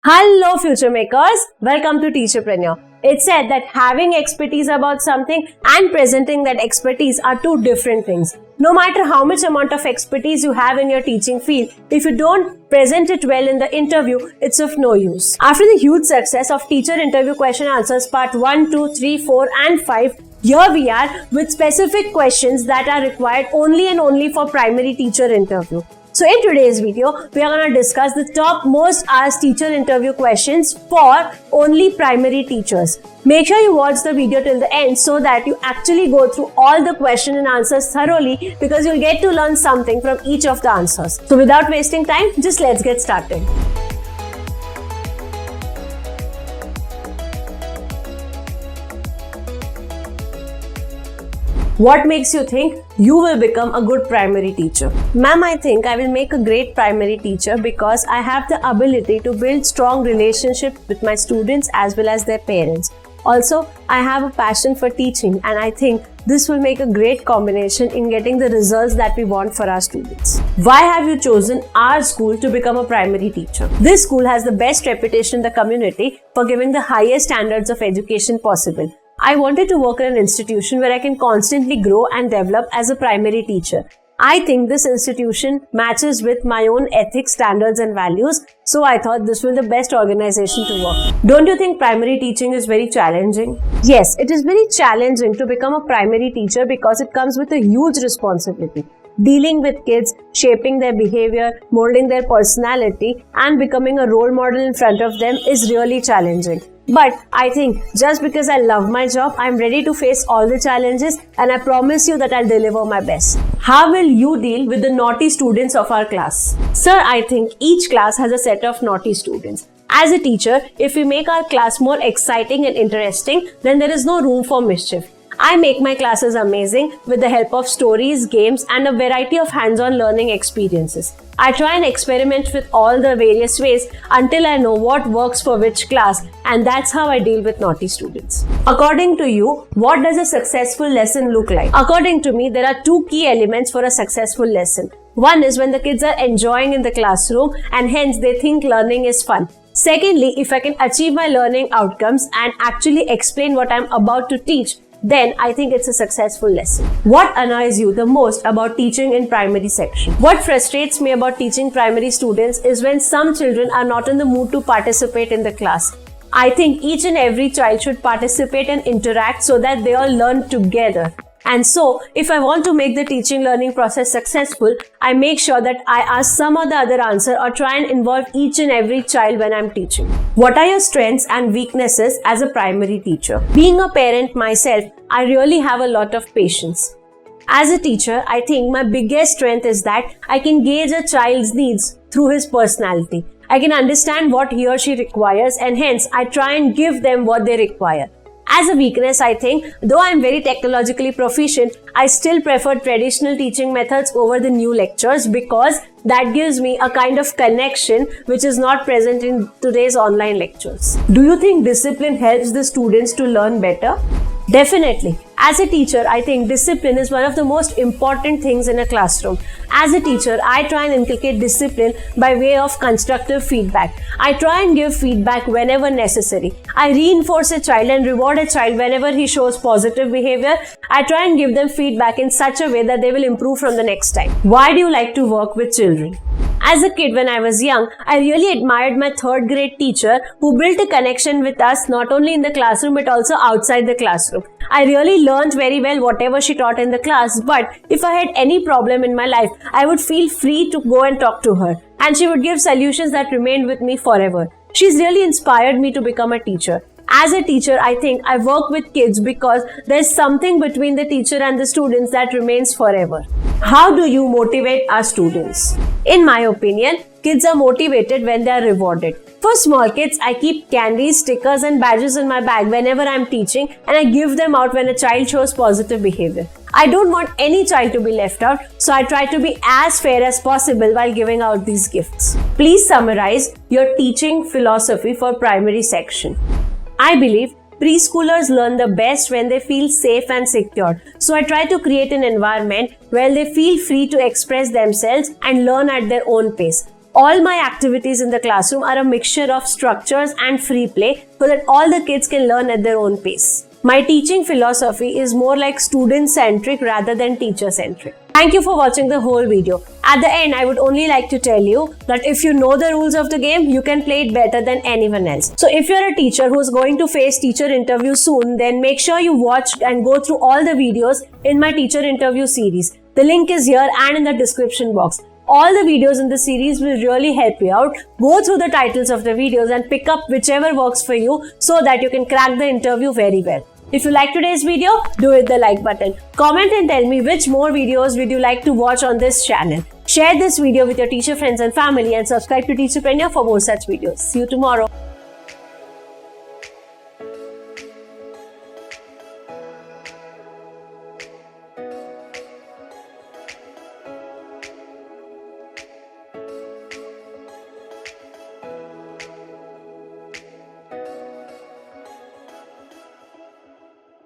Hello future makers, welcome to Teacherpreneur. It's said that having expertise about something and presenting that expertise are two different things. No matter how much amount of expertise you have in your teaching field, if you don't present it well in the interview, it's of no use. After the huge success of teacher interview question answers part 1, 2, 3, 4 and 5, here we are with specific questions that are required only and only for primary teacher interview. So in today's video, we are going to discuss the top most asked teacher interview questions for only primary teachers. Make sure you watch the video till the end so that you actually go through all the question and answers thoroughly, because you'll get to learn something from each of the answers. So without wasting time, just let's get started. What makes you think you will become a good primary teacher? Ma'am, I think I will make a great primary teacher because I have the ability to build strong relationships with my students as well as their parents. Also, I have a passion for teaching and I think this will make a great combination in getting the results that we want for our students. Why have you chosen our school to become a primary teacher? This school has the best reputation in the community for giving the highest standards of education possible. I wanted to work in an institution where I can constantly grow and develop as a primary teacher. I think this institution matches with my own ethics, standards and values, so I thought this was the best organization to work. Don't you think primary teaching is very challenging? Yes, it is very challenging to become a primary teacher because it comes with a huge responsibility. Dealing with kids, shaping their behavior, molding their personality and becoming a role model in front of them is really challenging. But I think just because I love my job, I'm ready to face all the challenges and I promise you that I'll deliver my best. How will you deal with the naughty students of our class? Sir, I think each class has a set of naughty students. As a teacher, if we make our class more exciting and interesting, then there is no room for mischief. I make my classes amazing with the help of stories, games and a variety of hands-on learning experiences. I try and experiment with all the various ways until I know what works for which class, and that's how I deal with naughty students. According to you, what does a successful lesson look like? According to me, there are two key elements for a successful lesson. One is when the kids are enjoying in the classroom and hence they think learning is fun. Secondly, if I can achieve my learning outcomes and actually explain what I'm about to teach, then I think it's a successful lesson. What annoys you the most about teaching in primary section? What frustrates me about teaching primary students is when some children are not in the mood to participate in the class. I think each and every child should participate and interact so that they all learn together. And so, if I want to make the teaching learning process successful, I make sure that I ask some or the other answer or try and involve each and every child when I'm teaching. What are your strengths and weaknesses as a primary teacher? Being a parent myself, I really have a lot of patience. As a teacher, I think my biggest strength is that I can gauge a child's needs through his personality. I can understand what he or she requires and hence I try and give them what they require. As a weakness, I think, though I am very technologically proficient, I still prefer traditional teaching methods over the new lectures because that gives me a kind of connection which is not present in today's online lectures. Do you think discipline helps the students to learn better? Definitely. As a teacher, I think discipline is one of the most important things in a classroom. As a teacher, I try and inculcate discipline by way of constructive feedback. I try and give feedback whenever necessary. I reinforce a child and reward a child whenever he shows positive behavior. I try and give them feedback in such a way that they will improve from the next time. Why do you like to work with children? As a kid, when I was young, I really admired my third grade teacher who built a connection with us not only in the classroom but also outside the classroom. I really learned very well whatever she taught in the class, but if I had any problem in my life, I would feel free to go and talk to her and she would give solutions that remained with me forever. She's really inspired me to become a teacher. As a teacher, I think I work with kids because there's something between the teacher and the students that remains forever. How do you motivate our students? In my opinion, kids are motivated when they are rewarded. For small kids, I keep candies, stickers and badges in my bag whenever I'm teaching and I give them out when a child shows positive behavior. I don't want any child to be left out, so I try to be as fair as possible while giving out these gifts. Please summarize your teaching philosophy for primary section. I believe preschoolers learn the best when they feel safe and secure. So I try to create an environment where they feel free to express themselves and learn at their own pace. All my activities in the classroom are a mixture of structures and free play so that all the kids can learn at their own pace. My teaching philosophy is more like student-centric rather than teacher-centric. Thank you for watching the whole video. At the end, I would only like to tell you that if you know the rules of the game, you can play it better than anyone else. So if you're a teacher who's going to face teacher interview soon, then make sure you watch and go through all the videos in my teacher interview series. The link is here and in the description box. All the videos in the series will really help you out. Go through the titles of the videos and pick up whichever works for you so that you can crack the interview very well. If you like today's video, do hit the like button. Comment and tell me which more videos would you like to watch on this channel. Share this video with your teacher friends and family and subscribe to Teacherpreneur for more such videos. See you tomorrow.